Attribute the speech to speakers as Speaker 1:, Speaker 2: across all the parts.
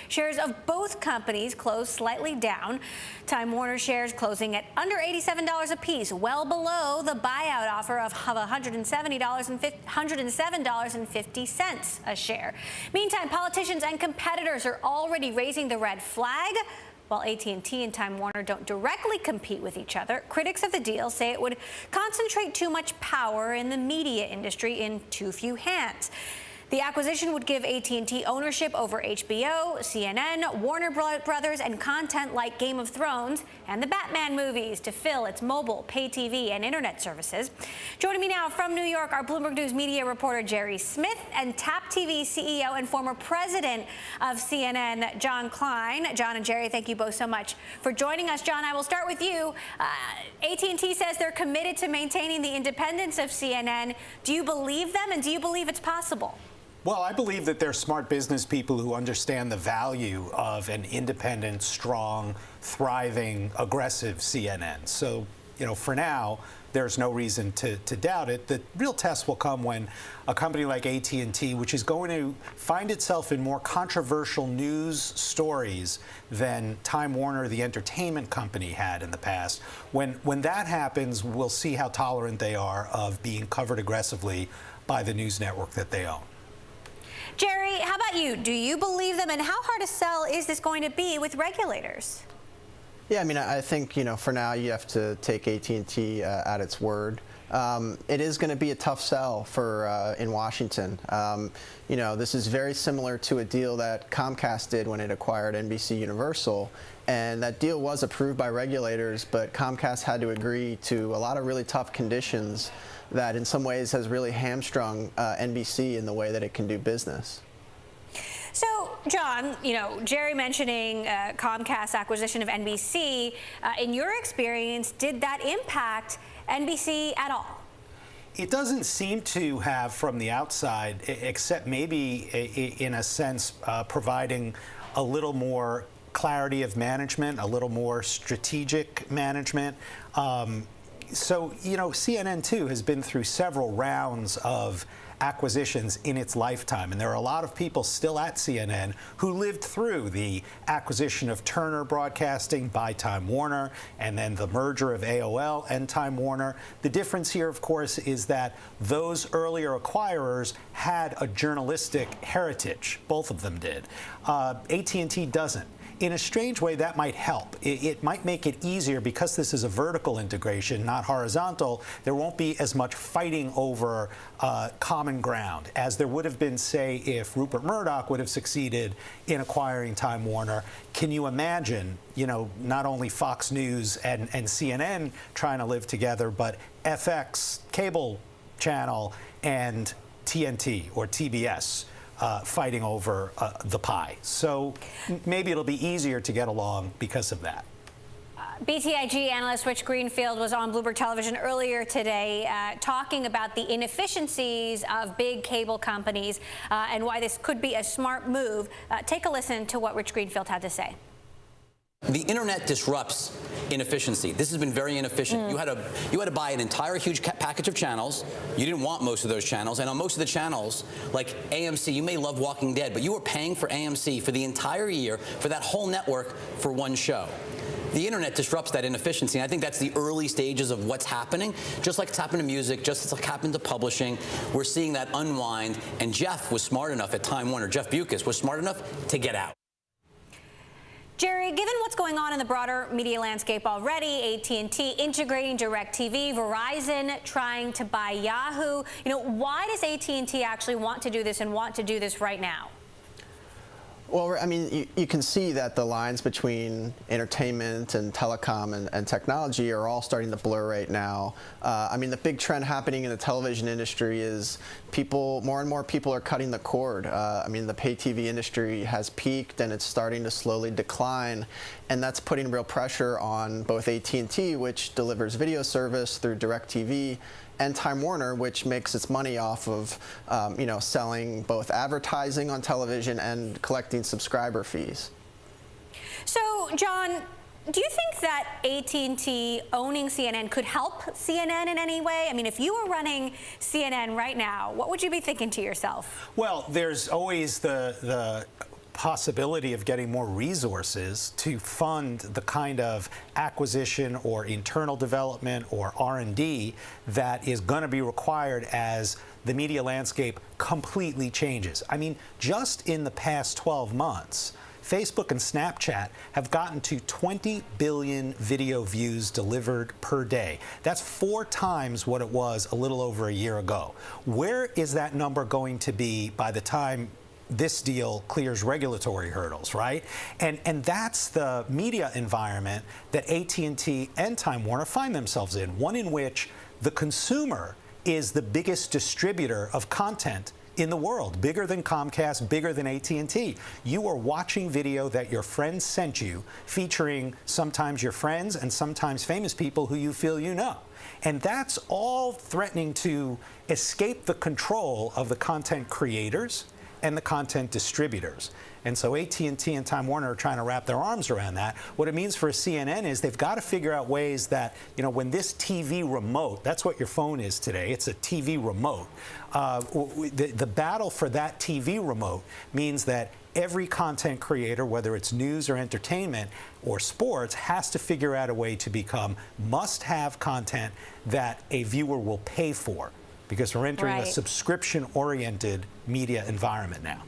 Speaker 1: Shares of both companies closed slightly down. Time Warner shares closing at under $87 apiece, well below the buyout offer of $107.50 a share. Meantime, politicians and competitors are already raising the red flag. While AT&T and Time Warner don't directly compete with each other, critics of the deal say it would concentrate too much power in the media industry in too few hands. The acquisition would give AT&T ownership over HBO, CNN, Warner Brothers, and content like Game of Thrones and the Batman movies to fill its mobile, pay TV, and internet services. Joining me now from New York, our Bloomberg News media reporter Jerry Smith and TAP TV CEO and former president of CNN, John Klein. John and Jerry, thank you both so much for joining us. John, I will start with you. AT&T says they're committed to maintaining the independence of CNN. Do you believe them, and do you believe it's possible?
Speaker 2: Well, I believe that they're smart business people who understand the value of an independent, strong, thriving, aggressive CNN. So, for now, there's no reason to doubt it. The real test will come when a company like AT&T, which is going to find itself in more controversial news stories than Time Warner, the entertainment company, had in the past. When that happens, we'll see how tolerant they are of being covered aggressively by the news network that they own.
Speaker 1: Jerry, how about you? Do you believe them, and how hard a sell is this going to be with regulators?
Speaker 3: Yeah, I mean, I think, for now you have to take AT&T at its word. It is going to be a tough sell for in Washington. This is very similar to a deal that Comcast did when it acquired NBC Universal, and that deal was approved by regulators, but Comcast had to agree to a lot of really tough conditions that in some ways has really hamstrung NBC in the way that it can do business.
Speaker 1: So, John, Jerry mentioning Comcast's acquisition of NBC. In your experience, did that impact NBC at all?
Speaker 2: It doesn't seem to have from the outside, except maybe in a sense providing a little more clarity of management, a little more strategic management. So, CNN, too, has been through several rounds of acquisitions in its lifetime. And there are a lot of people still at CNN who lived through the acquisition of Turner Broadcasting by Time Warner and then the merger of AOL and Time Warner. The difference here, of course, is that those earlier acquirers had a journalistic heritage. Both of them did. AT&T doesn't. In a strange way, that might help. It might make it easier because this is a vertical integration, not horizontal. There won't be as much fighting over common ground as there would have been, say, if Rupert Murdoch would have succeeded in acquiring Time Warner. Can you imagine, not only Fox News and CNN trying to live together, but FX, cable channel, and TNT or TBS fighting over the pie. So maybe it'll be easier to get along because of that.
Speaker 1: BTIG analyst Rich Greenfield was on Bloomberg Television earlier today talking about the inefficiencies of big cable companies and why this could be a smart move. Take a listen to what Rich Greenfield had to say.
Speaker 4: The internet disrupts inefficiency. This has been very inefficient. You had to buy an entire huge package of channels. You didn't want most of those channels, and on most of the channels, like AMC, you may love Walking Dead, but you were paying for AMC for the entire year for that whole network for one show. The internet disrupts that inefficiency, and I think that's the early stages of what's happening. Just like it's happened to music, just like happened to publishing, we're seeing that unwind, and Jeff was smart enough at Time Warner, Jeff Bewkes was smart enough to get out.
Speaker 1: Jerry, given what's going on in the broader media landscape already, AT&T integrating DirecTV, Verizon trying to buy Yahoo, why does AT&T actually want to do this and want to do this right now?
Speaker 3: Well, I mean, you can see that the lines between entertainment and telecom and technology are all starting to blur right now. I mean, the big trend happening in the television industry is more and more people are cutting the cord. I mean, the pay TV industry has peaked and it's starting to slowly decline, and that's putting real pressure on both AT&T, which delivers video service through DirecTV, and Time Warner, which makes its money off of, selling both advertising on television and collecting subscriber fees.
Speaker 1: So, John, do you think that AT&T owning CNN could help CNN in any way? I mean, if you were running CNN right now, what would you be thinking to yourself?
Speaker 2: Well, there's always the possibility of getting more resources to fund the kind of acquisition or internal development or R&D that is going to be required as the media landscape completely changes. I mean, just in the past 12 months, Facebook and Snapchat have gotten to 20 billion video views delivered per day. That's 4 times what it was a little over a year ago. Where is that number going to be by the time this deal clears regulatory hurdles, right? And that's the media environment that AT&T and Time Warner find themselves in, one in which the consumer is the biggest distributor of content in the world, bigger than Comcast, bigger than AT&T. You are watching video that your friends sent you, featuring sometimes your friends and sometimes famous people who you feel you know. And that's all threatening to escape the control of the content creators and the content distributors. And so AT&T and Time Warner are trying to wrap their arms around that. What it means for CNN is they've got to figure out ways that, you know, when this TV remote, that's what your phone is today, it's a TV remote. The battle for that TV remote means that every content creator, whether it's news or entertainment or sports, has to figure out a way to become must-have content that a viewer will pay for, because we're entering a subscription-oriented media environment now.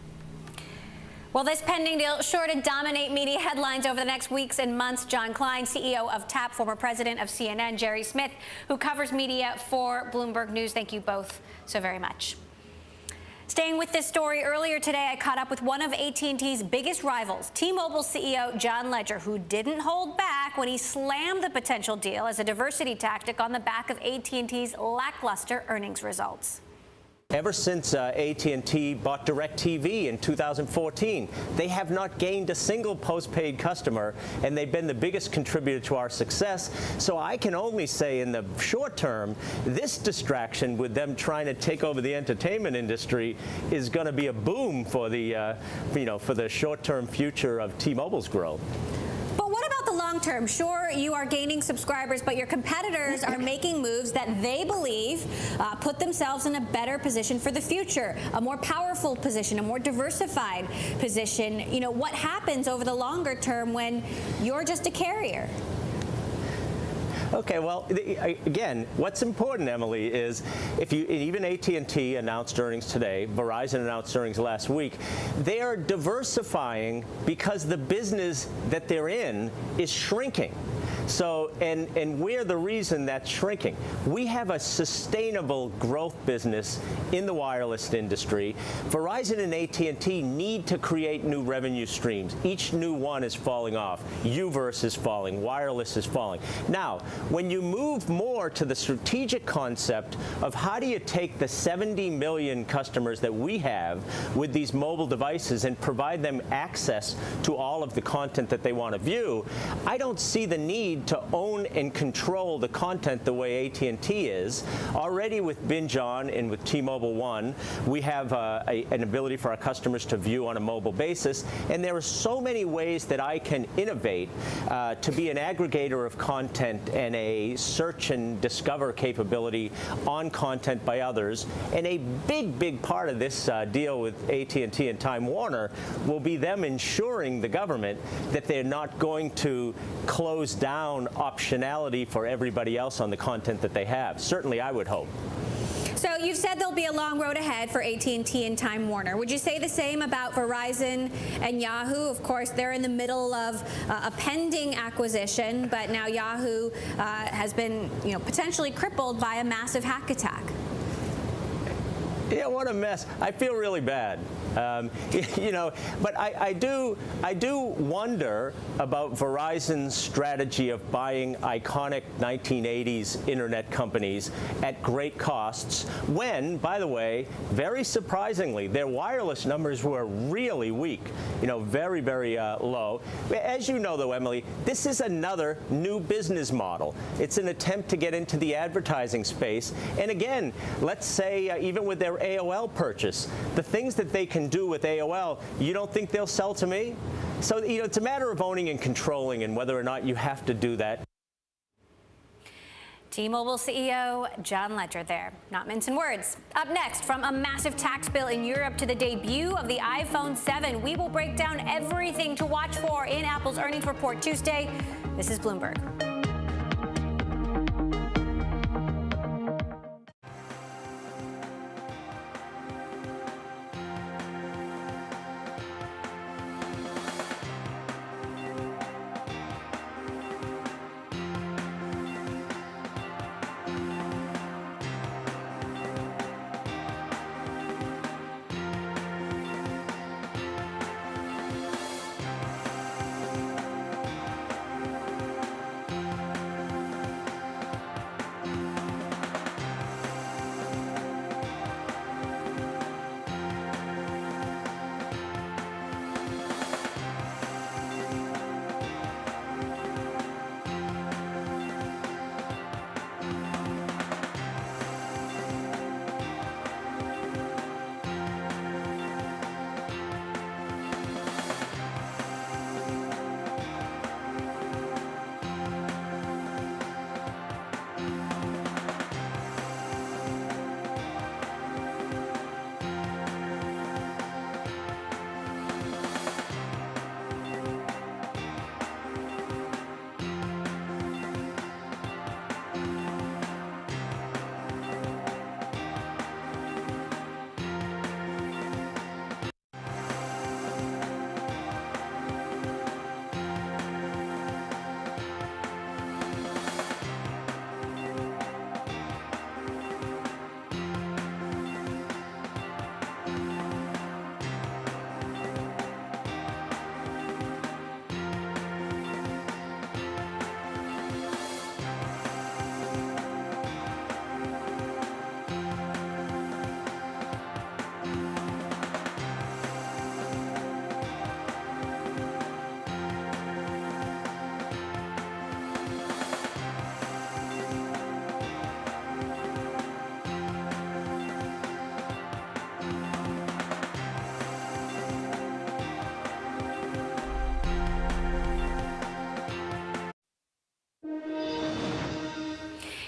Speaker 1: Well, this pending deal sure to dominate media headlines over the next weeks and months. John Klein, CEO of TAP, former president of CNN, Jerry Smith, who covers media for Bloomberg News. Thank you both so very much. Staying with this story, earlier today I caught up with one of AT&T's biggest rivals, T-Mobile CEO John Legere, who didn't hold back when he slammed the potential deal as a diversity tactic on the back of AT&T's lackluster earnings results.
Speaker 5: Ever since AT&T bought DirecTV in 2014, they have not gained a single postpaid customer, and they've been the biggest contributor to our success. So I can only say in the short term, this distraction with them trying to take over the entertainment industry is going to be a boom for the, for the short-term future of T-Mobile's growth.
Speaker 1: But what about the long term? Sure, you are gaining subscribers, but your competitors are making moves that they believe put themselves in a better position for the future, a more powerful position, a more diversified position. You know, what happens over the longer term when you're just a carrier?
Speaker 5: Okay, well, again, what's important, Emily, is even AT&T announced earnings today, Verizon announced earnings last week, they are diversifying because the business that they're in is shrinking. So, and we're the reason that's shrinking. We have a sustainable growth business in the wireless industry. Verizon and AT&T need to create new revenue streams. Each new one is falling off. U-verse is falling. Wireless is falling. Now, when you move more to the strategic concept of how do you take the 70 million customers that we have with these mobile devices and provide them access to all of the content that they want to view, I don't see the need to own and control the content the way AT&T is. Already with Binge On and with T-Mobile One, we have an ability for our customers to view on a mobile basis, and there are so many ways that I can innovate to be an aggregator of content and a search and discover capability on content by others. And a big part of this deal with AT&T and Time Warner will be them ensuring the government that they're not going to close down optionality for everybody else on the content that they have. Certainly, I would hope.
Speaker 1: So you've said there'll be a long road ahead for AT&T and Time Warner. Would you say the same about Verizon and Yahoo? Of course, they're in the middle of a pending acquisition, but now Yahoo has been, potentially crippled by a massive hack attack.
Speaker 5: Yeah, what a mess. I feel really bad. But I do wonder about Verizon's strategy of buying iconic 1980s internet companies at great costs when, by the way, very surprisingly, their wireless numbers were really weak, very, very low. As you know, though, Emily, this is another new business model. It's an attempt to get into the advertising space. And again, let's say even with their AOL purchase, the things that they can do with AOL, you don't think they'll sell to me? So, it's a matter of owning and controlling and whether or not you have to do that.
Speaker 1: T-Mobile CEO John Legere there, not mincing words. Up next, from a massive tax bill in Europe to the debut of the iPhone 7, we will break down everything to watch for in Apple's earnings report Tuesday. This is Bloomberg.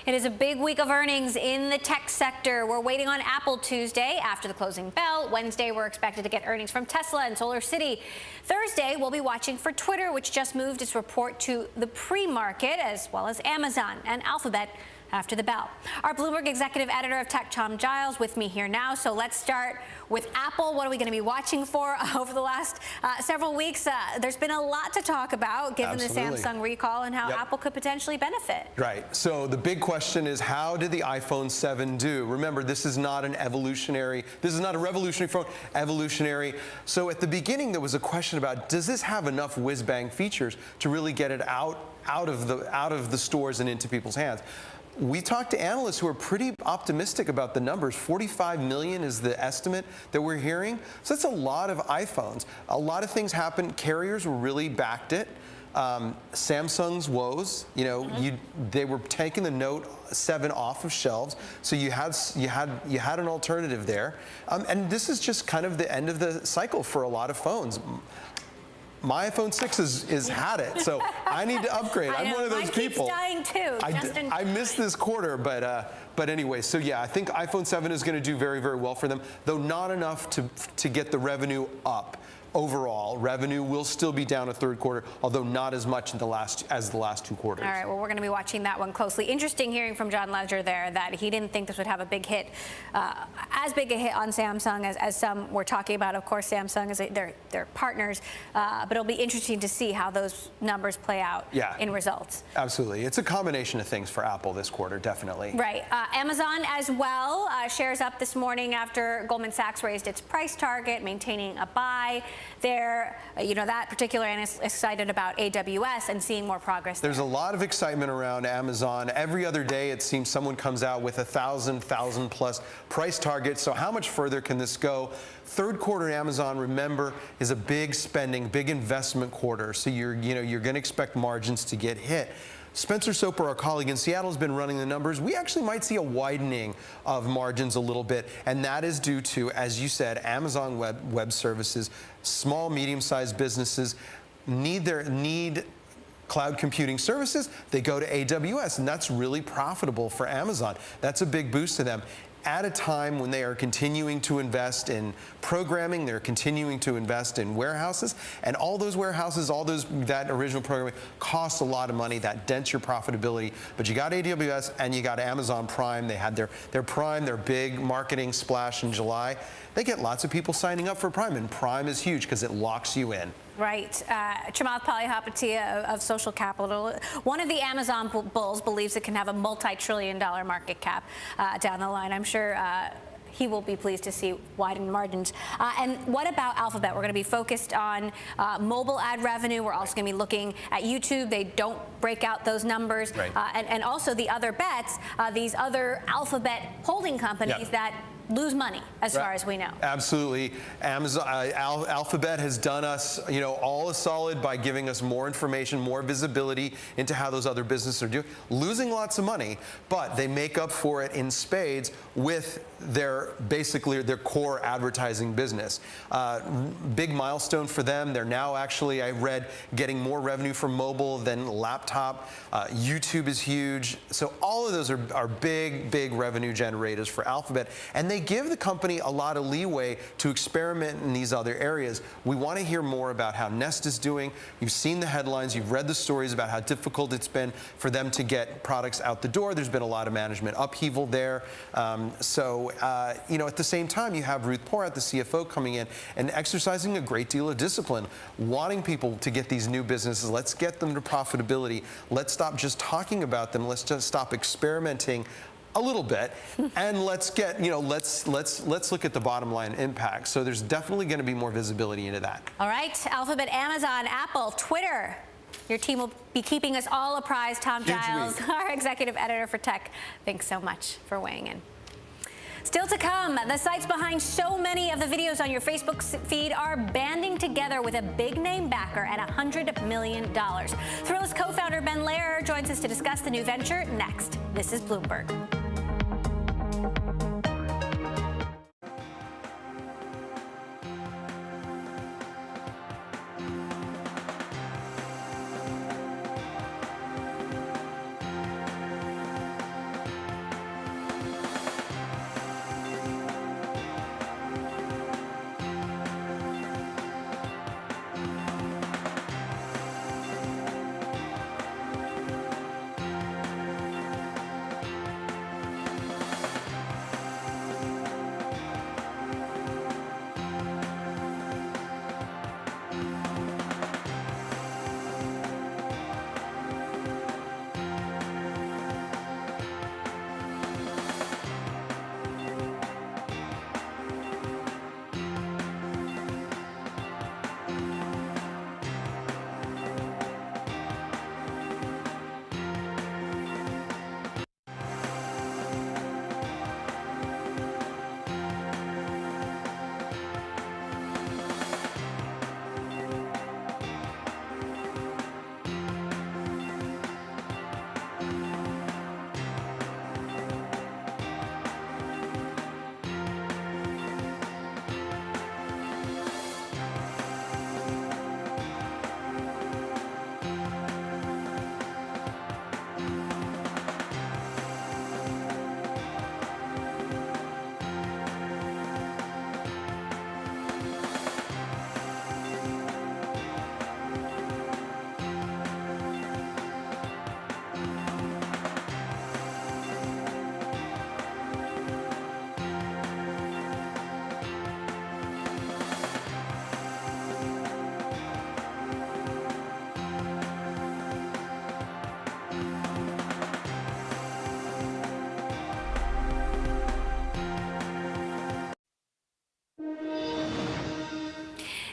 Speaker 1: It is a big week of earnings in the tech sector. We're waiting on Apple Tuesday after the closing bell. Wednesday, we're expected to get earnings from Tesla and SolarCity. Thursday, we'll be watching for Twitter, which just moved its report to the pre-market, as well as Amazon and Alphabet after the bell. Our Bloomberg executive editor of tech, Tom Giles, with me here now. So let's start with Apple. What are we going to be watching for over the last several weeks? There's been a lot to talk about given the Samsung recall and how Apple could potentially benefit.
Speaker 6: Right. So the big question is, how did the iPhone 7 do? Remember, this is not a revolutionary phone, evolutionary. So at the beginning, there was a question about, does this have enough whiz-bang features to really get it out of the stores and into people's hands? We talked to analysts who are pretty optimistic about the numbers. 45 million is the estimate that we're hearing. So that's a lot of iPhones. A lot of things happened. Carriers were really backed it. Samsung's woes, they were taking the Note 7 off of shelves, so you had an alternative there, and this is just kind of the end of the cycle for a lot of phones. My iPhone 6 is had it, so I need to upgrade. I'm one of those people.
Speaker 1: Mine keeps dying too.
Speaker 6: I missed this quarter, but anyway, so yeah, I think iPhone 7 is going to do very, very well for them, though not enough to get the revenue up. Overall, revenue will still be down a third quarter, although not as much as the last 2 quarters.
Speaker 1: All right, well, we're going to be watching that one closely. Interesting hearing from John Legere there that he didn't think this would have a big hit, as big a hit on Samsung as some were talking about. Of course, Samsung is they're partners, but it'll be interesting to see how those numbers play out in results.
Speaker 6: Absolutely. It's a combination of things for Apple this quarter, definitely.
Speaker 1: Right. Amazon as well, shares up this morning after Goldman Sachs raised its price target, maintaining a buy. They're, that particular analyst is excited about AWS and seeing more progress there.
Speaker 6: There's a lot of excitement around Amazon. Every other day, it seems someone comes out with 1,000 plus price target. So how much further can this go? Third quarter Amazon, remember, is a big spending, big investment quarter. So you're going to expect margins to get hit. Spencer Soper, our colleague in Seattle, has been running the numbers. We actually might see a widening of margins a little bit, and that is due to, as you said, Amazon Web Services. Small, medium-sized businesses need cloud computing services, they go to AWS, and that's really profitable for Amazon. That's a big boost to them. At a time when they are continuing to invest in programming, they're continuing to invest in warehouses, and all those warehouses, that original programming costs a lot of money. That dents your profitability. But you got AWS and you got Amazon Prime. They had their Prime, their big marketing splash in July. They get lots of people signing up for Prime, and Prime is huge because it locks you in.
Speaker 1: Right. Chamath Palihapitiya of Social Capital, one of the Amazon bulls, believes it can have a multi-trillion-dollar market cap down the line. I'm sure he will be pleased to see widened margins. And what about Alphabet? We're going to be focused on mobile ad revenue. We're also going to be looking at YouTube. They don't break out those numbers.
Speaker 6: Right.
Speaker 1: And also the other bets, these other Alphabet holding companies that lose money, as far as we know.
Speaker 6: Absolutely. Alphabet has done us, all a solid by giving us more information, more visibility into how those other businesses are doing. Losing lots of money, but they make up for it in spades with basically their core advertising business. Big milestone for them. They're now actually, I read, getting more revenue from mobile than laptop. YouTube is huge. So all of those are big, big revenue generators for Alphabet. And they give the company a lot of leeway to experiment in these other areas. We want to hear more about how Nest is doing. You've seen the headlines. You've read the stories about how difficult it's been for them to get products out the door. There's been a lot of management upheaval there. At the same time, you have Ruth Porat, the CFO, coming in and exercising a great deal of discipline, wanting people to get these new businesses. Let's get them to profitability. Let's stop just talking about them. Let's just stop experimenting a little bit, and let's look at the bottom line impact. So there's definitely going to be more visibility into that.
Speaker 1: All right, Alphabet, Amazon, Apple, Twitter. Your team will be keeping us all apprised. Tom Giles, our executive editor for tech, thanks so much for weighing in. Still to come, the sites behind so many of the videos on your Facebook feed are banding together with a big-name backer at $100 million. Thrillist co-founder Ben Lehrer joins us to discuss the new venture next. This is Bloomberg.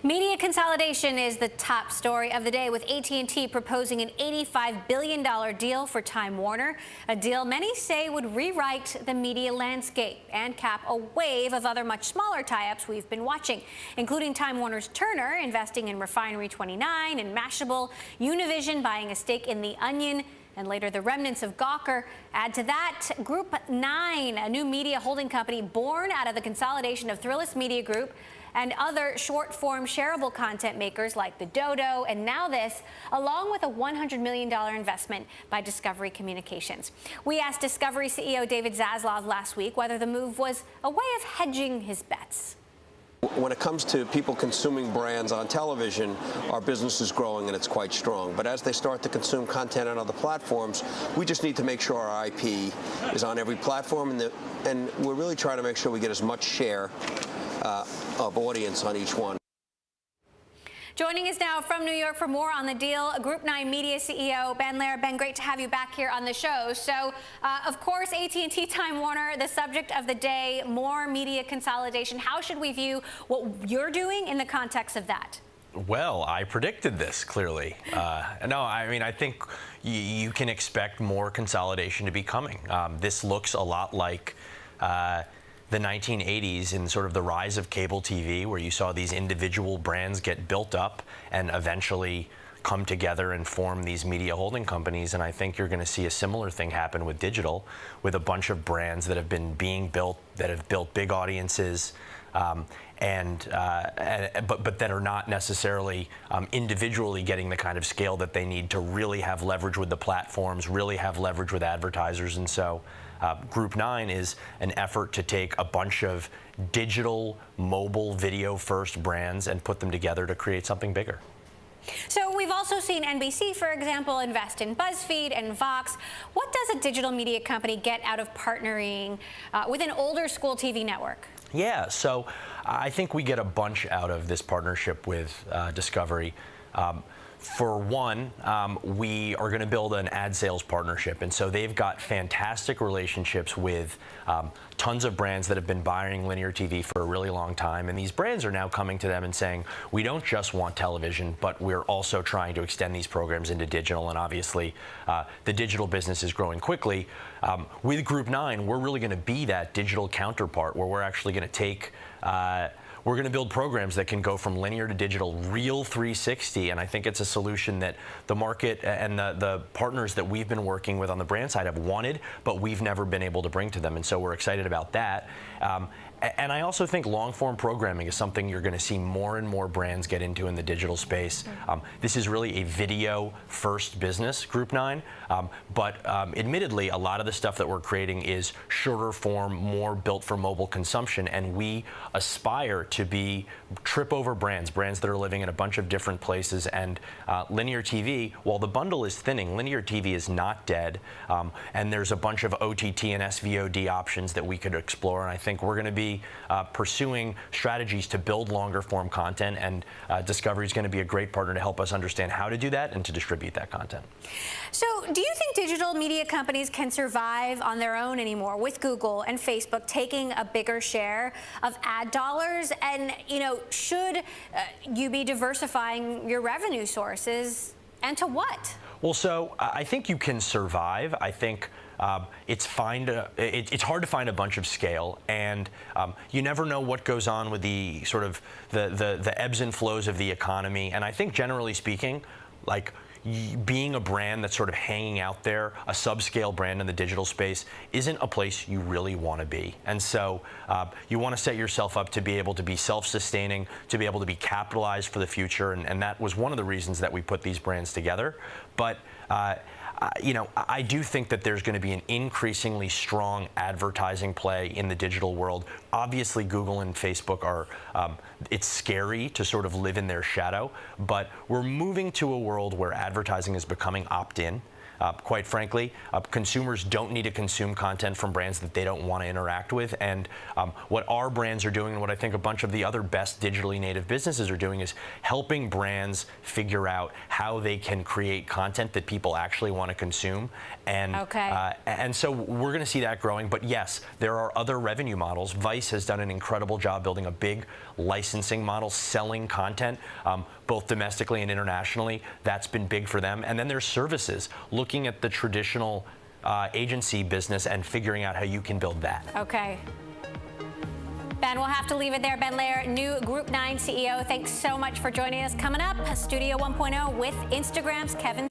Speaker 1: Media consolidation is the top story of the day, with AT&T proposing an $85 billion deal for Time Warner, a deal many say would rewrite the media landscape and cap a wave of other much smaller tie-ups we've been watching, including Time Warner's Turner investing in Refinery 29 and Mashable, Univision buying a stake in The Onion, and later the remnants of Gawker. Add to that Group 9, a new media holding company born out of the consolidation of Thrillist Media Group and other short-form shareable content makers like the Dodo and Now This, along with a $100 million investment by Discovery Communications. We asked Discovery CEO David Zaslav last week whether the move was a way of hedging his bets.
Speaker 7: When it comes to people consuming brands on television, our business is growing and it's quite strong. But as they start to consume content on other platforms, we just need to make sure our IP is on every platform, and we're really trying to make sure we get as much share of audience on each one.
Speaker 1: Joining us now from New York for more on the deal, Group 9 Media CEO Ben Lair. Ben, great to have you back here on the show. So, of course, AT&T Time Warner, the subject of the day, more media consolidation. How should we view what you're doing in the context of that?
Speaker 8: Well, I predicted this, clearly. No, I mean, I think you can expect more consolidation to be coming. This looks a lot like the 1980s and sort of the rise of cable TV, where you saw these individual brands get built up and eventually come together and form these media holding companies. And I think you're going to see a similar thing happen with digital, with a bunch of brands that have been being built, that have built big audiences, but that are not necessarily individually getting the kind of scale that they need to really have leverage with the platforms, really have leverage with advertisers. And so Group 9 is an effort to take a bunch of digital, mobile, video-first brands and put them together to create something bigger.
Speaker 1: So we've also seen NBC, for example, invest in BuzzFeed and Vox. What does a digital media company get out of partnering with an older school TV network?
Speaker 8: Yeah, so I think we get a bunch out of this partnership with Discovery. For one, we are going to build an ad sales partnership, and so they've got fantastic relationships with tons of brands that have been buying linear TV for a really long time, and these brands are now coming to them and saying, we don't just want television, but we're also trying to extend these programs into digital, and obviously the digital business is growing quickly. With Group 9, we're really going to be that digital counterpart, where we're actually going to take we're going to build programs that can go from linear to digital, real 360, and I think it's a solution that the market and the partners that we've been working with on the brand side have wanted, but we've never been able to bring to them, and so we're excited about that. And I also think long-form programming is something you're going to see more and more brands get into in the digital space. This is really a video-first business, Group 9, but admittedly, a lot of the stuff that we're creating is shorter form, more built for mobile consumption, and we aspire to be trip-over brands that are living in a bunch of different places. And linear TV, while the bundle is thinning, linear TV is not dead, and there's a bunch of OTT and SVOD options that we could explore, and I think we're going to be pursuing strategies to build longer form content, and Discovery is going to be a great partner to help us understand how to do that and to distribute that content.
Speaker 1: So do you think digital media companies can survive on their own anymore, with Google and Facebook taking a bigger share of ad dollars? And, you know, should you be diversifying your revenue sources, and to what?
Speaker 8: Well, so I think you can survive. I think it's hard to find a bunch of scale, and you never know what goes on with the sort of the ebbs and flows of the economy. And I think generally speaking, like, being a brand that's sort of hanging out there, a subscale brand in the digital space, isn't a place you really want to be. And so you want to set yourself up to be able to be self-sustaining, to be able to be capitalized for the future. And that was one of the reasons that we put these brands together. But you know, I do think that there's going to be an increasingly strong advertising play in the digital world. Obviously, Google and Facebook are, it's scary to sort of live in their shadow, but we're moving to a world where advertising is becoming opt-in. Quite frankly, consumers don't need to consume content from brands that they don't want to interact with. And what our brands are doing, and what I think a bunch of the other best digitally native businesses are doing, is helping brands figure out how they can create content that people actually want to consume. And and so we're going to see that growing. But yes, there are other revenue models. Vice has done an incredible job building a big licensing model, selling content, both domestically and internationally. That's been big for them. And then there's services, looking at the traditional agency business and figuring out how you can build that.
Speaker 1: Okay. Ben, we'll have to leave it there. Ben Lair, new Group 9 CEO, thanks so much for joining us. Coming up, Studio 1.0 with Instagram's Kevin.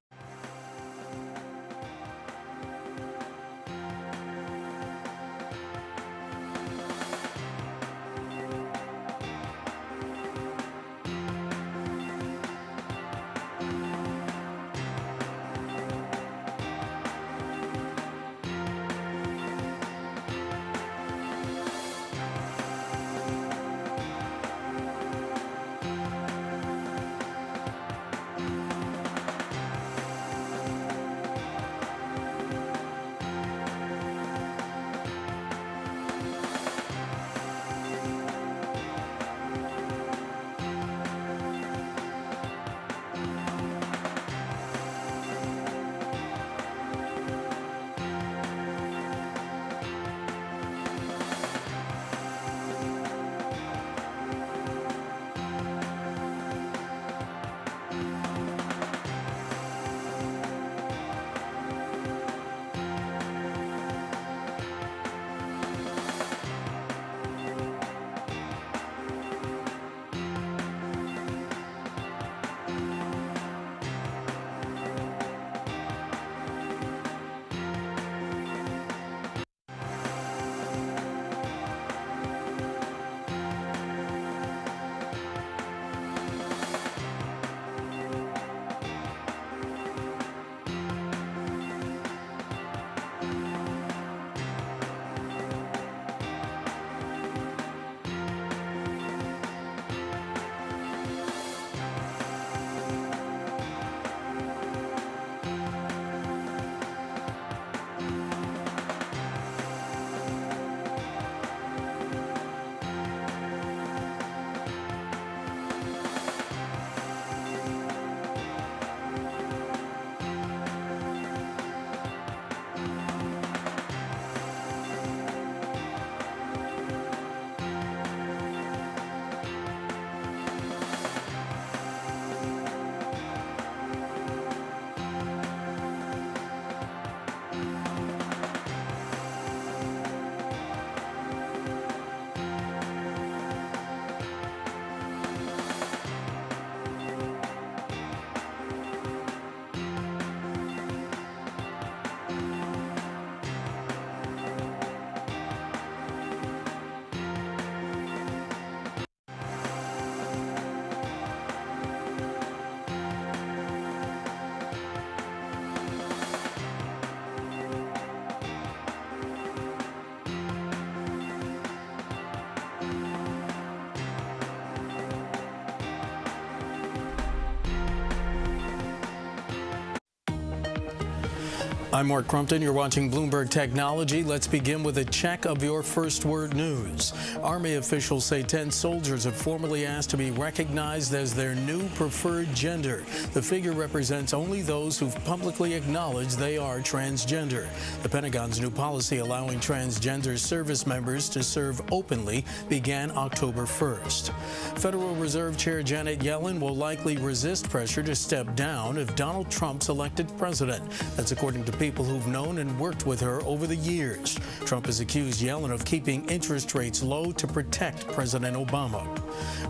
Speaker 9: I'm Mark Crumpton. You're watching Bloomberg Technology. Let's begin with a check of your first word news. Army officials say 10 soldiers have formally asked to be recognized as their new preferred gender. The figure represents only those who've publicly acknowledged they are transgender. The Pentagon's new policy allowing transgender service members to serve openly began October 1st. Federal Reserve Chair Janet Yellen will likely resist pressure to step down if Donald Trump's elected president. That's according to people who've known and worked with her over the years. Trump has accused Yellen of keeping interest rates low to protect President Obama.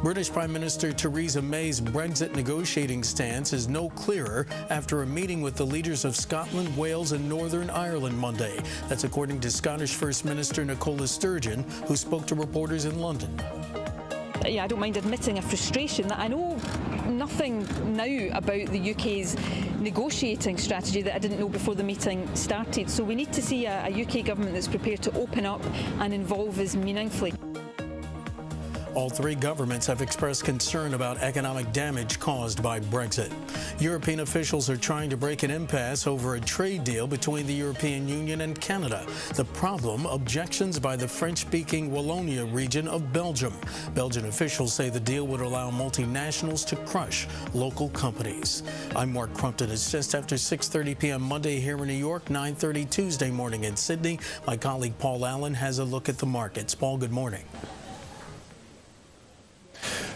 Speaker 9: British Prime Minister Theresa May's Brexit negotiating stance is no clearer after a meeting with the leaders of Scotland, Wales, and Northern Ireland Monday. That's according to Scottish First Minister Nicola Sturgeon, who spoke to reporters in London.
Speaker 10: Yeah, I don't mind admitting a frustration that I know nothing now about the UK's negotiating strategy that I didn't know before the meeting started. So we need to see a UK government that's prepared to open up and involve us meaningfully.
Speaker 9: All three governments have expressed concern about economic damage caused by Brexit. European officials are trying to break an impasse over a trade deal between the European Union and Canada. The problem, objections by the French-speaking Wallonia region of Belgium. Belgian officials say the deal would allow multinationals to crush local companies. I'm Mark Crumpton. It's just after 6:30 p.m. Monday here in New York, 9:30 Tuesday morning in Sydney. My colleague Paul Allen has a look at the markets. Paul, good morning.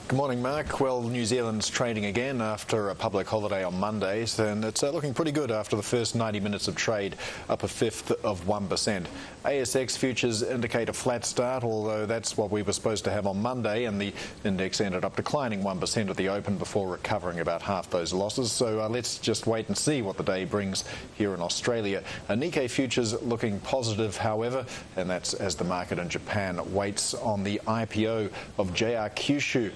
Speaker 11: Good morning, Mark. Well, New Zealand's trading again after a public holiday on Mondays, and it's looking pretty good after the first 90 minutes of trade, up a fifth of 1%. ASX futures indicate a flat start, although that's what we were supposed to have on Monday, and the index ended up declining 1% at the open before recovering about half those losses. So let's just wait and see what the day brings here in Australia. Nikkei futures looking positive, however, and that's as the market in Japan waits on the IPO of JR Kyushu.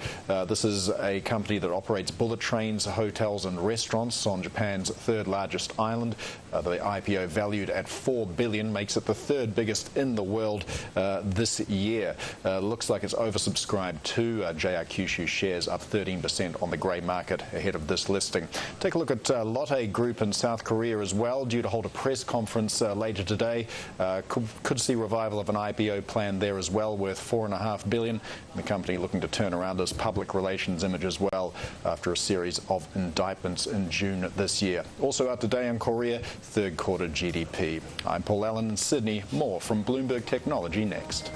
Speaker 11: This is a company that operates bullet trains, hotels and restaurants on Japan's third largest island. The IPO valued at $4 billion makes it the third biggest in the world this year. Looks like it's oversubscribed too. JR Kyushu shares up 13% on the grey market ahead of this listing. Take a look at Lotte Group in South Korea as well, due to hold a press conference later today. Could see revival of an IPO plan there as well, worth $4.5 billion. The company looking to turn around its public relations image as well after a series of indictments in June this year. Also out today in Korea, third quarter GDP. I'm Paul Allen in Sydney. More from Bloomberg Technology next.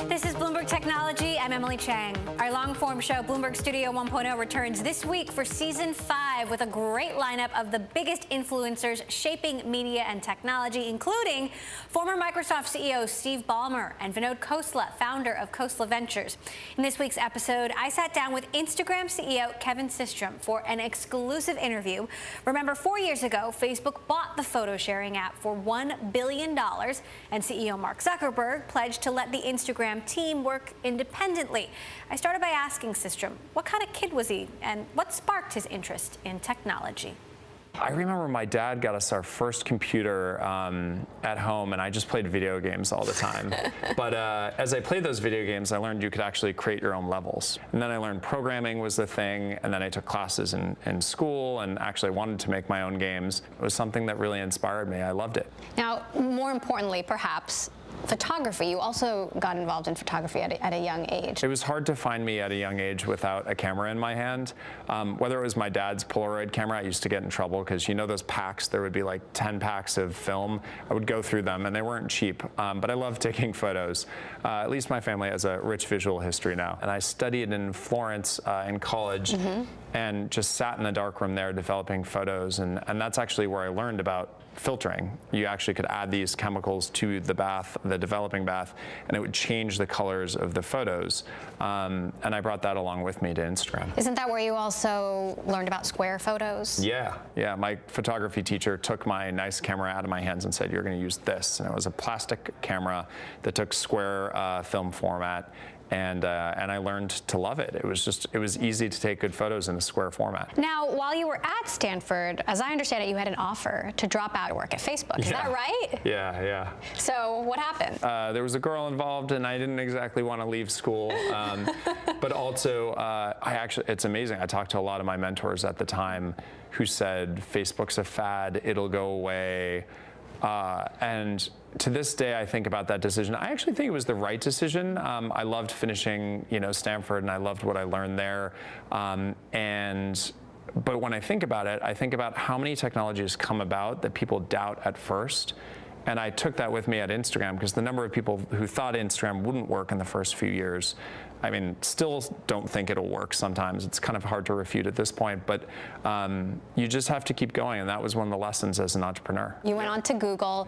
Speaker 1: This is Bloomberg Technology. I'm Emily Chang. Our long-form show, Bloomberg Studio 1.0, returns this week for Season 5 with a great lineup of the biggest influencers shaping media and technology, including former Microsoft CEO Steve Ballmer and Vinod Khosla, founder of Khosla Ventures. In this week's episode, I sat down with Instagram CEO Kevin Systrom for an exclusive interview. Remember, 4 years ago, Facebook bought the photo-sharing app for $1 billion, and CEO Mark Zuckerberg pledged to let the Instagram team work independently. I started by asking Systrom, what kind of kid was he, and what sparked his interest in technology?
Speaker 12: I remember my dad got us our first computer at home, and I just played video games all the time. But as I played those video games, I learned you could actually create your own levels. And then I learned programming was the thing, and then I took classes in school and actually wanted to make my own games. It was something that really inspired me. I loved it.
Speaker 13: Now, more importantly, perhaps, photography. You also got involved in photography at a young age.
Speaker 12: It was hard to find me at a young age without a camera in my hand. Whether it was my dad's Polaroid camera, I used to get in trouble because you know those packs, there would be like 10 packs of film. I would go through them and they weren't cheap, but I love taking photos. At least my family has a rich visual history now. And I studied in Florence in college and just sat in the darkroom there developing photos. And that's actually where I learned about filtering. You actually could add these chemicals to the bath, the developing bath, and it would change the colors of the photos. And I brought that along with me to Instagram.
Speaker 13: Isn't that where you also learned about square photos?
Speaker 12: Yeah. My photography teacher took my nice camera out of my hands and said, "You're going to use this." And it was a plastic camera that took square film format. And I learned to love it. It was easy to take good photos in a square format.
Speaker 13: Now, while you were at Stanford, as I understand it, you had an offer to drop out and work at Facebook. Is that right?
Speaker 12: Yeah.
Speaker 13: So what happened?
Speaker 12: There was a girl involved, and I didn't exactly want to leave school. But also, it's amazing. I talked to a lot of my mentors at the time who said, Facebook's a fad, it'll go away. And to this day, I think about that decision. I actually think it was the right decision. I loved finishing, Stanford, and I loved what I learned there. But when I think about it, I think about how many technologies come about that people doubt at first. And I took that with me at Instagram, because the number of people who thought Instagram wouldn't work in the first few years, still don't think it'll work sometimes. It's kind of hard to refute at this point, but you just have to keep going, and that was one of the lessons as an entrepreneur.
Speaker 13: You went on to Google.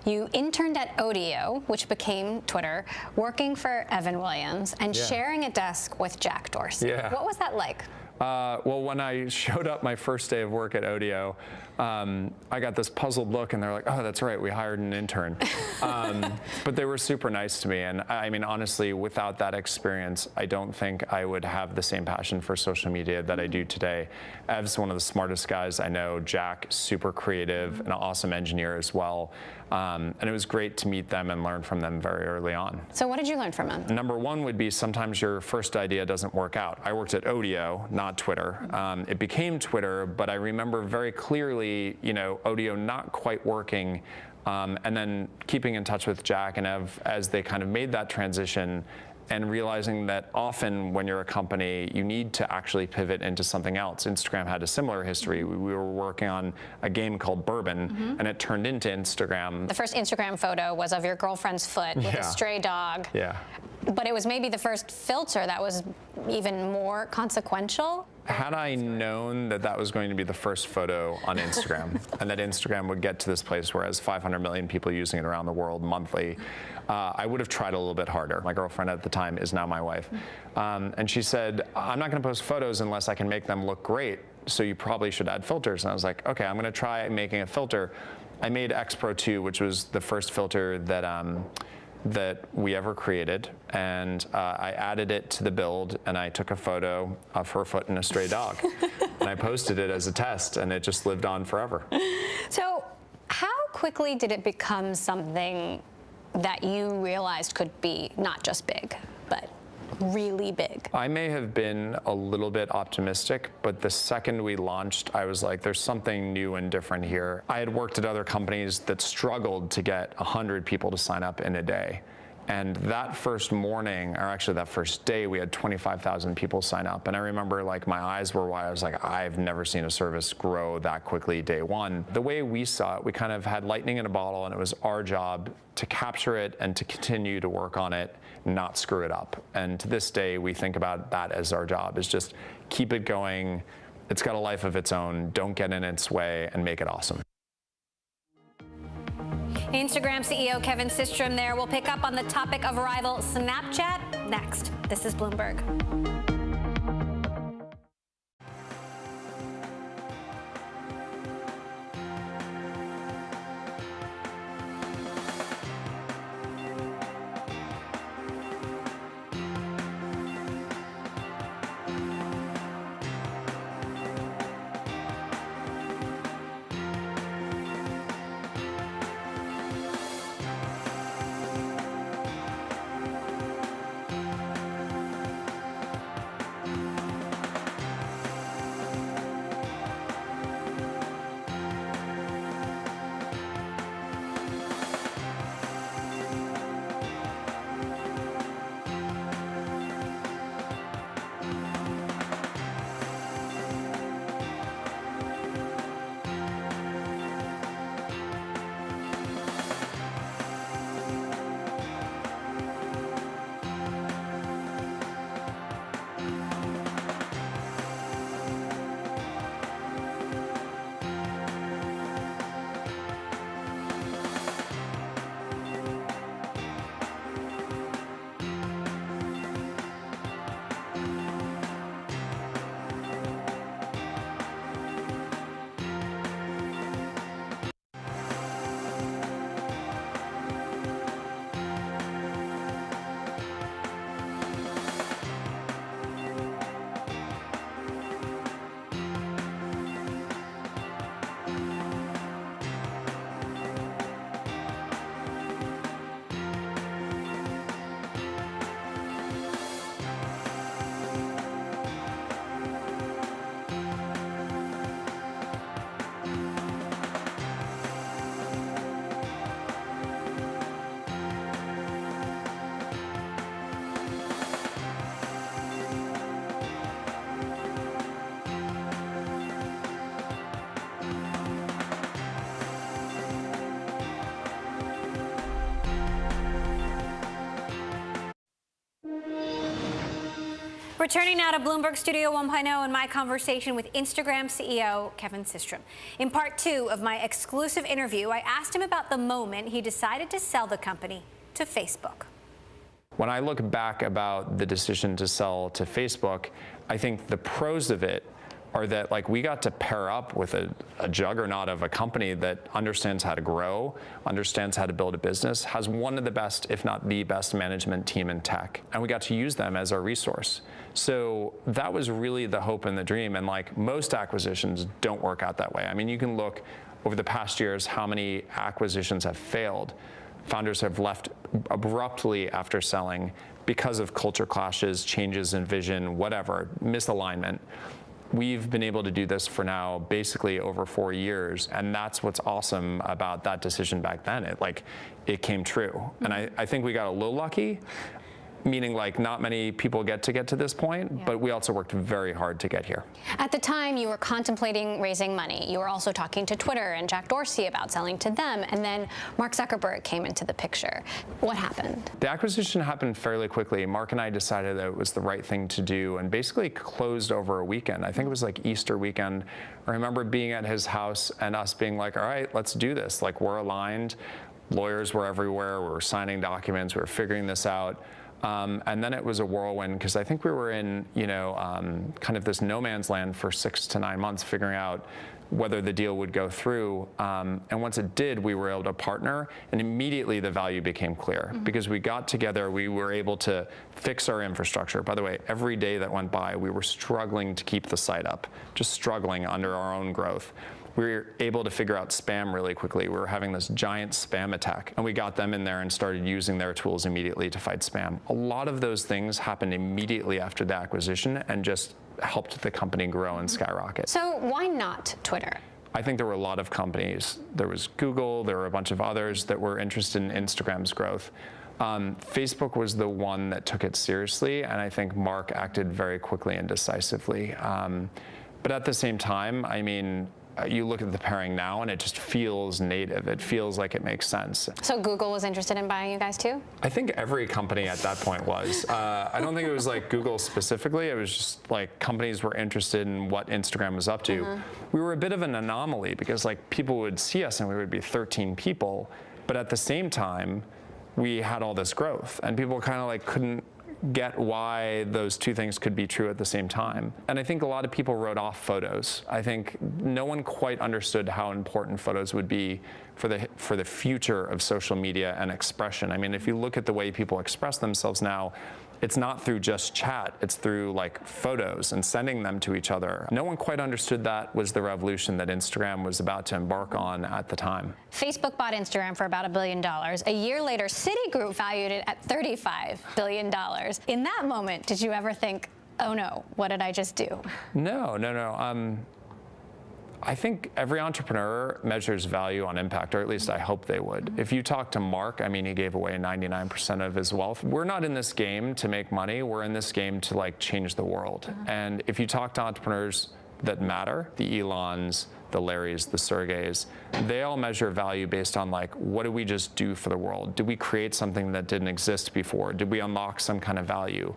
Speaker 13: You interned at Odeo, which became Twitter, working for Evan Williams, and sharing a desk with Jack Dorsey.
Speaker 12: Yeah.
Speaker 13: What was that like?
Speaker 12: Well, when I showed up my first day of work at Odeo, I got this puzzled look, and they're like, oh, that's right, we hired an intern. But they were super nice to me, and honestly, without that experience, I don't think I would have the same passion for social media that I do today. Ev's one of the smartest guys I know. Jack, super creative, an awesome engineer as well. And it was great to meet them and learn from them very early on.
Speaker 13: So what did you learn from them?
Speaker 12: Number one would be sometimes your first idea doesn't work out. I worked at Odeo, not Twitter. It became Twitter, but I remember very clearly, Odeo not quite working, and then keeping in touch with Jack and Ev as they kind of made that transition, and realizing that often when you're a company, you need to actually pivot into something else. Instagram had a similar history. We were working on a game called Bourbon, and it turned into Instagram.
Speaker 13: The first Instagram photo was of your girlfriend's foot with a stray dog.
Speaker 12: Yeah.
Speaker 13: But it was maybe the first filter that was even more consequential.
Speaker 12: Had I known that that was going to be the first photo on Instagram, and that Instagram would get to this place where it has 500 million people using it around the world monthly, I would have tried a little bit harder. My girlfriend at the time is now my wife. And she said, I'm not going to post photos unless I can make them look great, so you probably should add filters. And I was like, okay, I'm going to try making a filter. I made X Pro 2, which was the first filter that we ever created, and I added it to the build, and I took a photo of her foot and a stray dog, and I posted it as a test, and it just lived on forever.
Speaker 13: So how quickly did it become something that you realized could be not just big, but really big?
Speaker 12: I may have been a little bit optimistic, but the second we launched, I was like, there's something new and different here. I had worked at other companies that struggled to get 100 people to sign up in a day. And that first morning, or actually that first day, we had 25,000 people sign up. And I remember my eyes were wide. I was like, I've never seen a service grow that quickly day one. The way we saw it, we kind of had lightning in a bottle, and it was our job to capture it and to continue to work on it, not screw it up. And to this day, we think about that as our job, is just keep it going. It's got a life of its own. Don't get in its way, and make it awesome.
Speaker 1: Instagram CEO Kevin Systrom there. We'll pick up on the topic of rival Snapchat next. This is Bloomberg. Returning now to Bloomberg Studio 1.0 and my conversation with Instagram CEO Kevin Systrom. In part 2 of my exclusive interview, I asked him about the moment he decided to sell the company to Facebook.
Speaker 12: When I look back about the decision to sell to Facebook, I think the pros of it are that like we got to pair up with a juggernaut of a company that understands how to grow, understands how to build a business, has one of the best, if not the best management team in tech. And we got to use them as our resource. So that was really the hope and the dream. And like most acquisitions don't work out that way. I mean, you can look over the past years how many acquisitions have failed. Founders have left abruptly after selling because of culture clashes, changes in vision, whatever, misalignment. We've been able to do this for now basically over 4 years, and that's what's awesome about that decision back then. It came true. And I think we got a little lucky, meaning like not many people get to this point, but we also worked very hard to get here.
Speaker 13: At the time, you were contemplating raising money. You were also talking to Twitter and Jack Dorsey about selling to them, and then Mark Zuckerberg came into the picture. What happened?
Speaker 12: The acquisition happened fairly quickly. Mark and I decided that it was the right thing to do and basically closed over a weekend. I think it was like Easter weekend. I remember being at his house and us being like, all right, let's do this. Like, we're aligned. Lawyers were everywhere. We were signing documents. We were figuring this out. And then it was a whirlwind because I think we were in, kind of this no man's land for 6 to 9 months, figuring out whether the deal would go through. And once it did, we were able to partner, and immediately the value became clear because we got together. We were able to fix our infrastructure. By the way, every day that went by, we were struggling to keep the site up, just struggling under our own growth. We were able to figure out spam really quickly. We were having this giant spam attack, and we got them in there and started using their tools immediately to fight spam. A lot of those things happened immediately after the acquisition and just helped the company grow and skyrocket.
Speaker 13: So why not Twitter?
Speaker 12: I think there were a lot of companies. There was Google, there were a bunch of others that were interested in Instagram's growth. Facebook was the one that took it seriously, and I think Mark acted very quickly and decisively. But at the same time, I mean, you look at the pairing now and it just feels native. It feels like it makes sense.
Speaker 13: So Google was interested in buying you guys too?
Speaker 12: I think every company at that point was. I don't think it was like Google specifically. It was just like companies were interested in what Instagram was up to. We were a bit of an anomaly because like people would see us and we would be 13 people. But at the same time, we had all this growth and people kind of like couldn't get why those two things could be true at the same time. And I think a lot of people wrote off photos. I think no one quite understood how important photos would be for the future of social media and expression. I mean, if you look at the way people express themselves now, it's not through just chat, it's through like photos and sending them to each other. No one quite understood that was the revolution that Instagram was about to embark on at the time.
Speaker 13: Facebook bought Instagram for about $1 billion. A year later, Citigroup valued it at $35 billion. In that moment, did you ever think, oh no, what did I just do?
Speaker 12: No. I think every entrepreneur measures value on impact, or at least I hope they would. If you talk to Mark, I mean, he gave away 99% of his wealth. We're not in this game to make money. We're in this game to like change the world. And if you talk to entrepreneurs that matter, the Elons, the Larrys, the Sergeys, they all measure value based on like, what did we just do for the world? Did we create something that didn't exist before? Did we unlock some kind of value?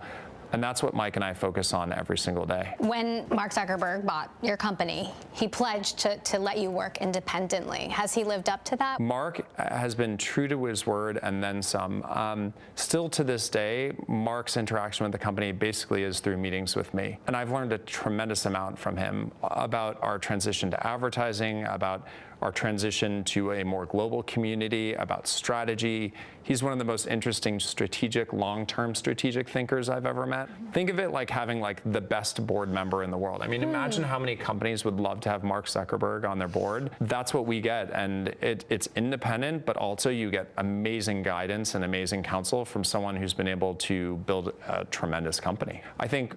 Speaker 12: And that's what Mike and I focus on every single day.
Speaker 13: When Mark Zuckerberg bought your company, he pledged to let you work independently. Has he lived up to that?
Speaker 12: Mark has been true to his word and then some. Still to this day, Mark's interaction with the company basically is through meetings with me. And I've learned a tremendous amount from him about our transition to advertising, about our transition to a more global community, about strategy. He's one of the most interesting strategic, long-term strategic thinkers I've ever met. Think of it like having like the best board member in the world. I mean, imagine how many companies would love to have Mark Zuckerberg on their board. That's what we get, and it's independent, but also you get amazing guidance and amazing counsel from someone who's been able to build a tremendous company. I think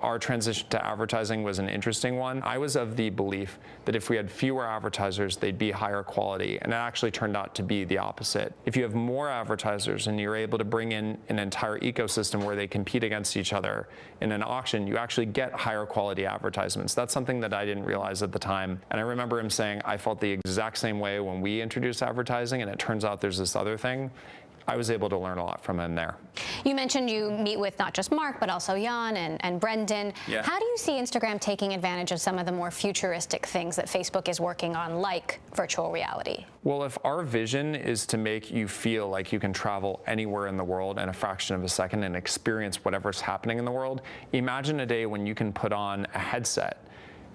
Speaker 12: our transition to advertising was an interesting one. I was of the belief that if we had fewer advertisers, they'd be higher quality, and it actually turned out to be the opposite. If you have more advertisers and you're able to bring in an entire ecosystem where they compete against each other in an auction, you actually get higher quality advertisements. That's something that I didn't realize at the time. And I remember him saying, I felt the exact same way when we introduced advertising, and it turns out there's this other thing. I was able to learn a lot from him there.
Speaker 13: You mentioned you meet with not just Mark, but also Jan and Brendan.
Speaker 12: Yeah.
Speaker 13: How do you see Instagram taking advantage of some of the more futuristic things that Facebook is working on, like virtual reality?
Speaker 12: Well, if our vision is to make you feel like you can travel anywhere in the world in a fraction of a second and experience whatever's happening in the world, imagine a day when you can put on a headset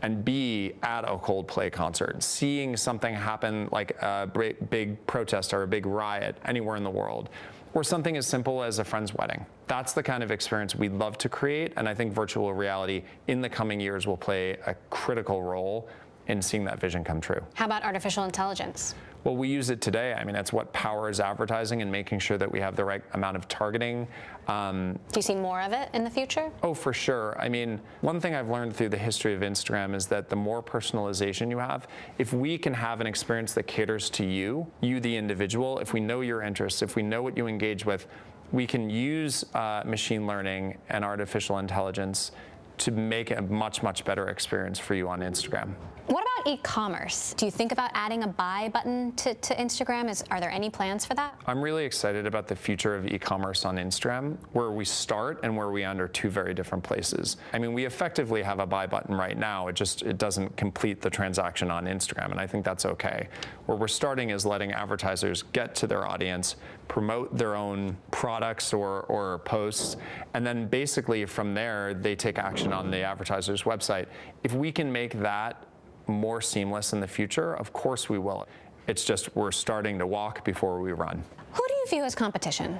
Speaker 12: and be at a Coldplay concert, seeing something happen like a big protest or a big riot anywhere in the world, or something as simple as a friend's wedding. That's the kind of experience we'd love to create, and I think virtual reality in the coming years will play a critical role in seeing that vision come true.
Speaker 13: How about artificial intelligence?
Speaker 12: Well, we use it today. I mean, that's what powers advertising and making sure that we have the right amount of targeting.
Speaker 13: Do you see more of it in the future?
Speaker 12: Oh, for sure. I mean, one thing I've learned through the history of Instagram is that the more personalization you have, if we can have an experience that caters to you, the individual, if we know your interests, if we know what you engage with, we can use machine learning and artificial intelligence to make a much, much better experience for you on Instagram.
Speaker 13: What about e-commerce? Do you think about adding a buy button to Instagram? Are there any plans for that?
Speaker 12: I'm really excited about the future of e-commerce on Instagram. Where we start and where we end are two very different places. I mean, we effectively have a buy button right now. It doesn't complete the transaction on Instagram, and I think that's okay. Where we're starting is letting advertisers get to their audience, promote their own products or posts, and then basically from there, they take action on the advertiser's website. If we can make that more seamless in the future, of course we will. It's just we're starting to walk before we run.
Speaker 13: Who do you view as competition?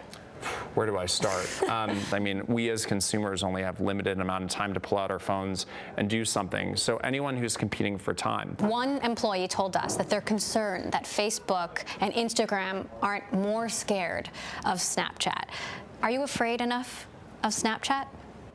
Speaker 12: Where do I start? I mean, we as consumers only have limited amount of time to pull out our phones and do something. So anyone who's competing for time.
Speaker 13: One employee told us that they're concerned that Facebook and Instagram aren't more scared of Snapchat. Are you afraid enough of Snapchat?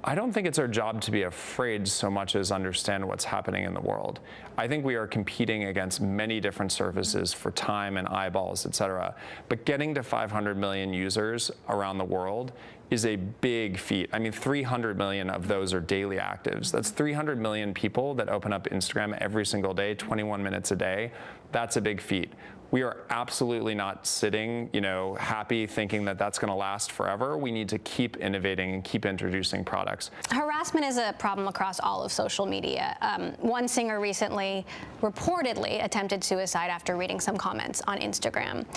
Speaker 12: I don't think it's our job to be afraid so much as understand what's happening in the world. I think we are competing against many different services for time and eyeballs, et cetera. But getting to 500 million users around the world is a big feat. I mean, 300 million of those are daily actives. That's 300 million people that open up Instagram every single day, 21 minutes a day. That's a big feat. We are absolutely not sitting, happy thinking that that's going to last forever. We need to keep innovating and keep introducing products.
Speaker 13: Harassment is a problem across all of social media. One singer recently reportedly attempted suicide after reading some comments on Instagram.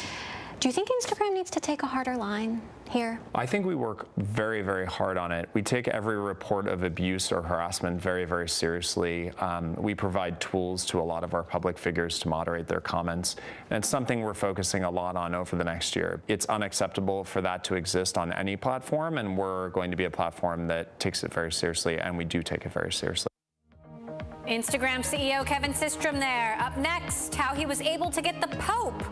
Speaker 13: Do you think Instagram needs to take a harder line here?
Speaker 12: I think we work very, very hard on it. We take every report of abuse or harassment very, very seriously. We provide tools to a lot of our public figures to moderate their comments. And it's something we're focusing a lot on over the next year. It's unacceptable for that to exist on any platform, and we're going to be a platform that takes it very seriously, and we do take it very seriously.
Speaker 1: Instagram CEO Kevin Systrom there. Up next, how he was able to get the Pope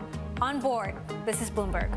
Speaker 1: on board. This is Bloomberg.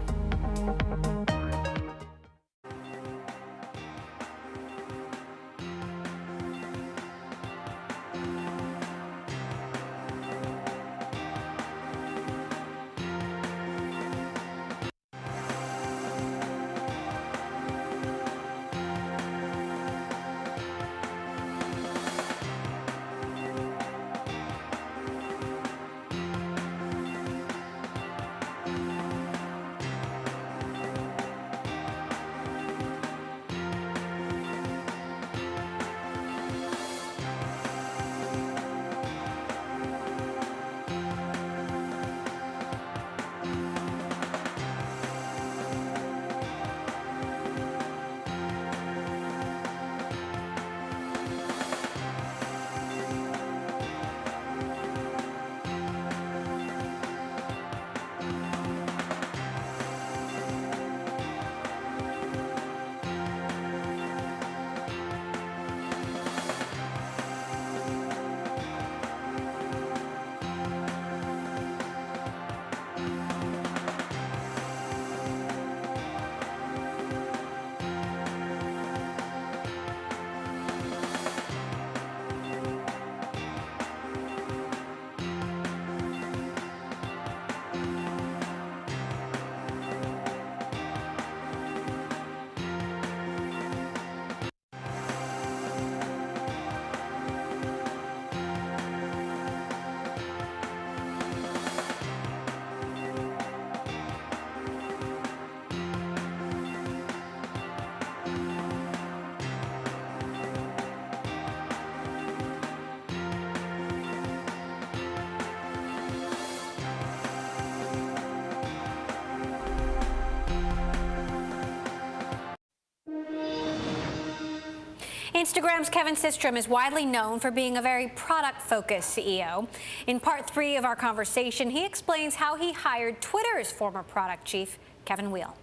Speaker 1: Instagram's Kevin Systrom is widely known for being a very product-focused CEO. In part 3 of our conversation, he explains how he hired Twitter's former product chief, Kevin Weil.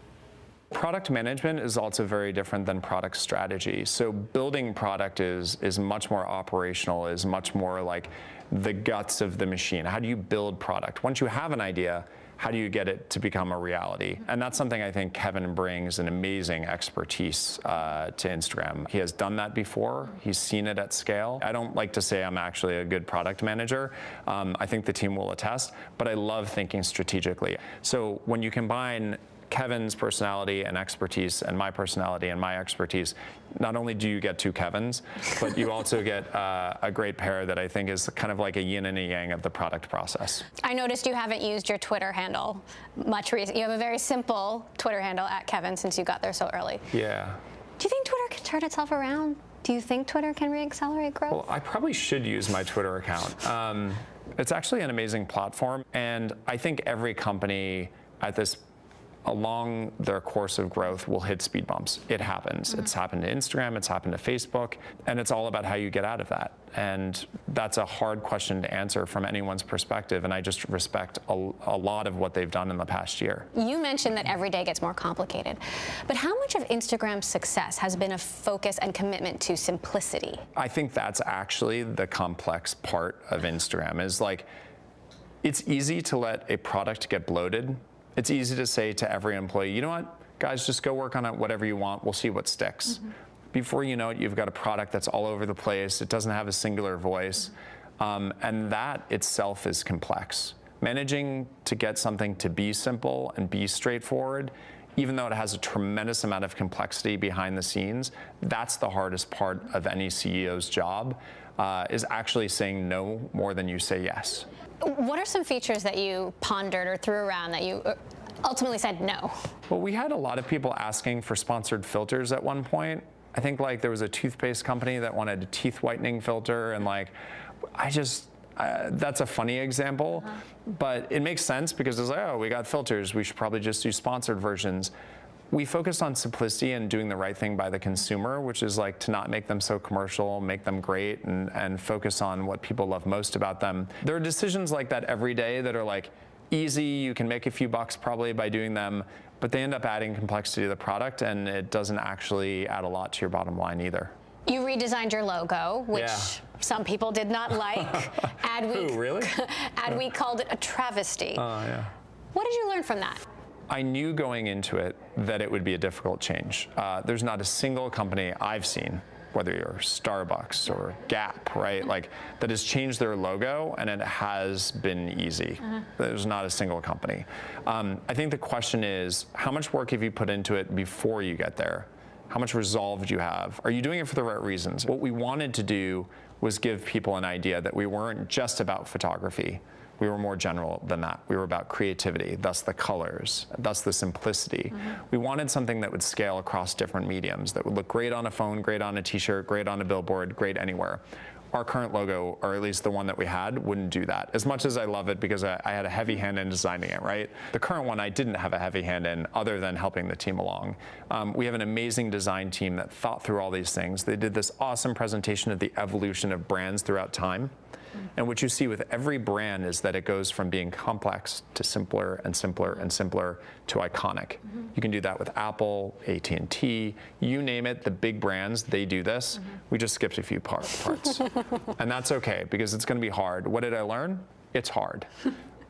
Speaker 12: Product management is also very different than product strategy. So building product is much more operational, is much more like the guts of the machine. How do you build product? Once you have an idea, how do you get it to become a reality? And that's something I think Kevin brings an amazing expertise to Instagram. He has done that before. He's seen it at scale. I don't like to say I'm actually a good product manager. I think the team will attest, but I love thinking strategically. So when you combine Kevin's personality and expertise and my personality and my expertise, not only do you get two Kevins, but you also get a great pair that I think is kind of like a yin and a yang of the product process.
Speaker 13: I noticed you haven't used your Twitter handle much recently. You have a very simple Twitter handle at Kevin since you got there so early.
Speaker 12: Yeah.
Speaker 13: Do you think Twitter can turn itself around? Do you think Twitter can reaccelerate growth?
Speaker 12: Well, I probably should use my Twitter account. It's actually an amazing platform, and I think every company at this along their course of growth will hit speed bumps. It happens. It's happened to Instagram, it's happened to Facebook, and it's all about how you get out of that. And that's a hard question to answer from anyone's perspective, and I just respect a lot of what they've done in the past year.
Speaker 13: You mentioned that every day gets more complicated, but how much of Instagram's success has been a focus and commitment to simplicity?
Speaker 12: I think that's actually the complex part of Instagram, is like, it's easy to let a product get bloated. It's easy to say to every employee, you know what, guys, just go work on it, whatever you want, we'll see what sticks. Before you know it, you've got a product that's all over the place, it doesn't have a singular voice, and that itself is complex. Managing to get something to be simple and be straightforward, even though it has a tremendous amount of complexity behind the scenes, that's the hardest part of any CEO's job, is actually saying no more than you say yes.
Speaker 13: What are some features that you pondered or threw around that you ultimately said no?
Speaker 12: Well, we had a lot of people asking for sponsored filters at one point. I think like there was a toothpaste company that wanted a teeth whitening filter, and like, that's a funny example, but it makes sense because it's like, oh, we got filters, we should probably just do sponsored versions. We focused on simplicity and doing the right thing by the consumer, which is like to not make them so commercial, make them great, and focus on what people love most about them. There are decisions like that every day that are like easy, you can make a few bucks probably by doing them, but they end up adding complexity to the product, and it doesn't actually add a lot to your bottom line either.
Speaker 13: You redesigned your logo, which some people did not like.
Speaker 12: Ooh, really?
Speaker 13: Adweek called it a travesty.
Speaker 12: Oh, yeah.
Speaker 13: What did you learn from that?
Speaker 12: I knew going into it that it would be a difficult change. There's not a single company I've seen, whether you're Starbucks or Gap, right, like that has changed their logo and it has been easy. There's not a single company. I think the question is, how much work have you put into it before you get there? How much resolve do you have? Are you doing it for the right reasons? What we wanted to do was give people an idea that we weren't just about photography. We were more general than that. We were about creativity, thus the colors, thus the simplicity. We wanted something that would scale across different mediums, that would look great on a phone, great on a t-shirt, great on a billboard, great anywhere. Our current logo, or at least the one that we had, wouldn't do that. As much as I love it because I had a heavy hand in designing it, right? The current one I didn't have a heavy hand in other than helping the team along. We have an amazing design team that thought through all these things. They did this awesome presentation of the evolution of brands throughout time. And what you see with every brand is that it goes from being complex to simpler and simpler and simpler to iconic. You can do that with Apple, AT&T, you name it, the big brands, they do this. We just skipped a few parts. And that's okay, because it's going to be hard. What did I learn? It's hard.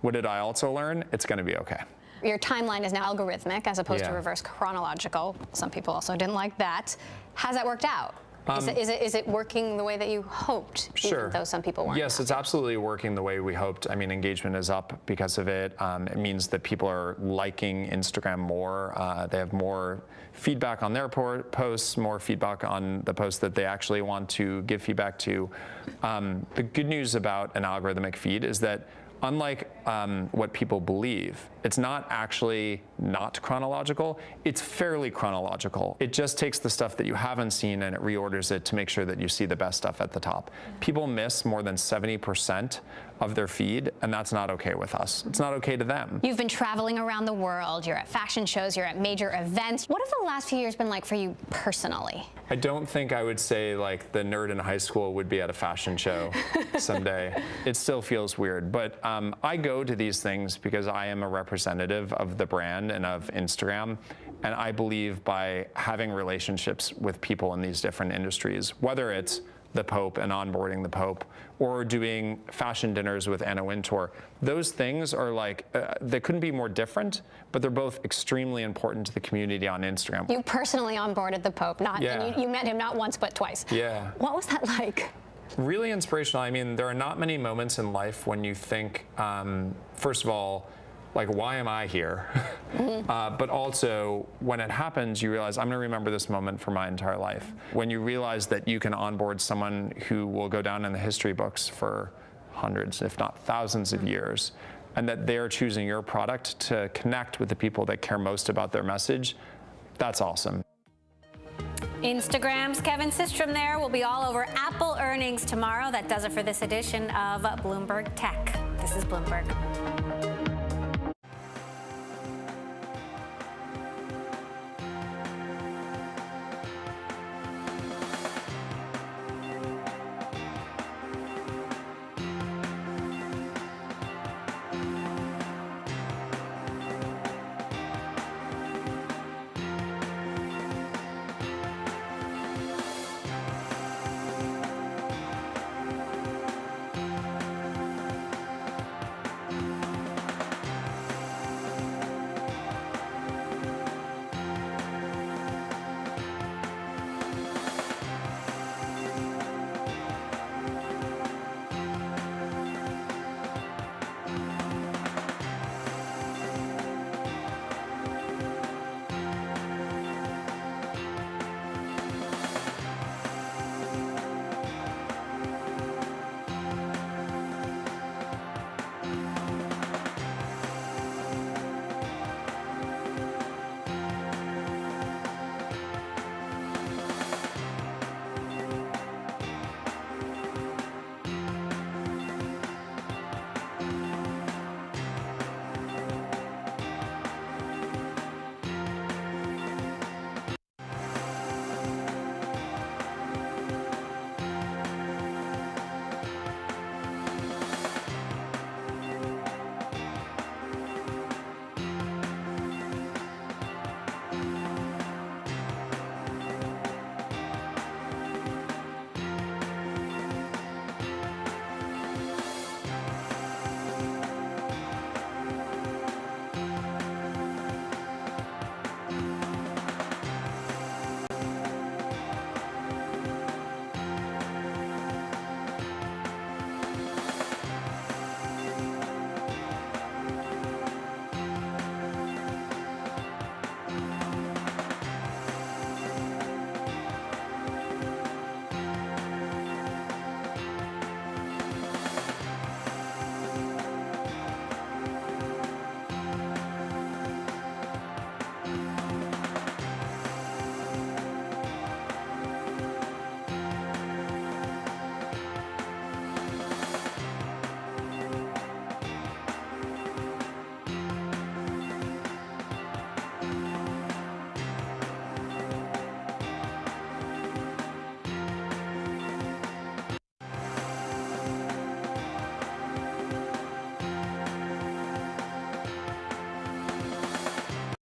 Speaker 12: What did I also learn? It's going to be okay.
Speaker 13: Your timeline is now algorithmic as opposed to reverse chronological. Some people also didn't like that. How's that worked out? Is it working the way that you hoped,
Speaker 12: sure.
Speaker 13: even though some people weren't?
Speaker 12: Yes, it's absolutely working the way we hoped. I mean, engagement is up because of it. It means that people are liking Instagram more. They have more feedback on their posts, more feedback on the posts that they actually want to give feedback to. The good news about an algorithmic feed is that unlike what people believe, it's not actually not chronological, it's fairly chronological. It just takes the stuff that you haven't seen and it reorders it to make sure that you see the best stuff at the top. People miss more than 70% of their feed, and that's not okay with us. It's not okay to them.
Speaker 13: You've been traveling around the world, you're at fashion shows, you're at major events. What have the last few years been like for you personally?
Speaker 12: I don't think I would say like the nerd in high school would be at a fashion show someday. It still feels weird, but I go to these things because I am a representative of the brand and of Instagram, and I believe by having relationships with people in these different industries, whether it's the Pope and onboarding the Pope, or doing fashion dinners with Anna Wintour. Those things are like, they couldn't be more different, but they're both extremely important to the community on Instagram.
Speaker 13: You personally onboarded the Pope, and you met him not once but twice.
Speaker 12: Yeah.
Speaker 13: What was that like?
Speaker 12: Really inspirational. I mean, there are not many moments in life when you think, first of all, like, why am I here? But also, when it happens, you realize, I'm going to remember this moment for my entire life. When you realize that you can onboard someone who will go down in the history books for hundreds, if not thousands of years, and that they're choosing your product to connect with the people that care most about their message, that's awesome.
Speaker 1: Instagram's Kevin Systrom there will be all over Apple earnings tomorrow. That does it for this edition of Bloomberg Tech. This is Bloomberg.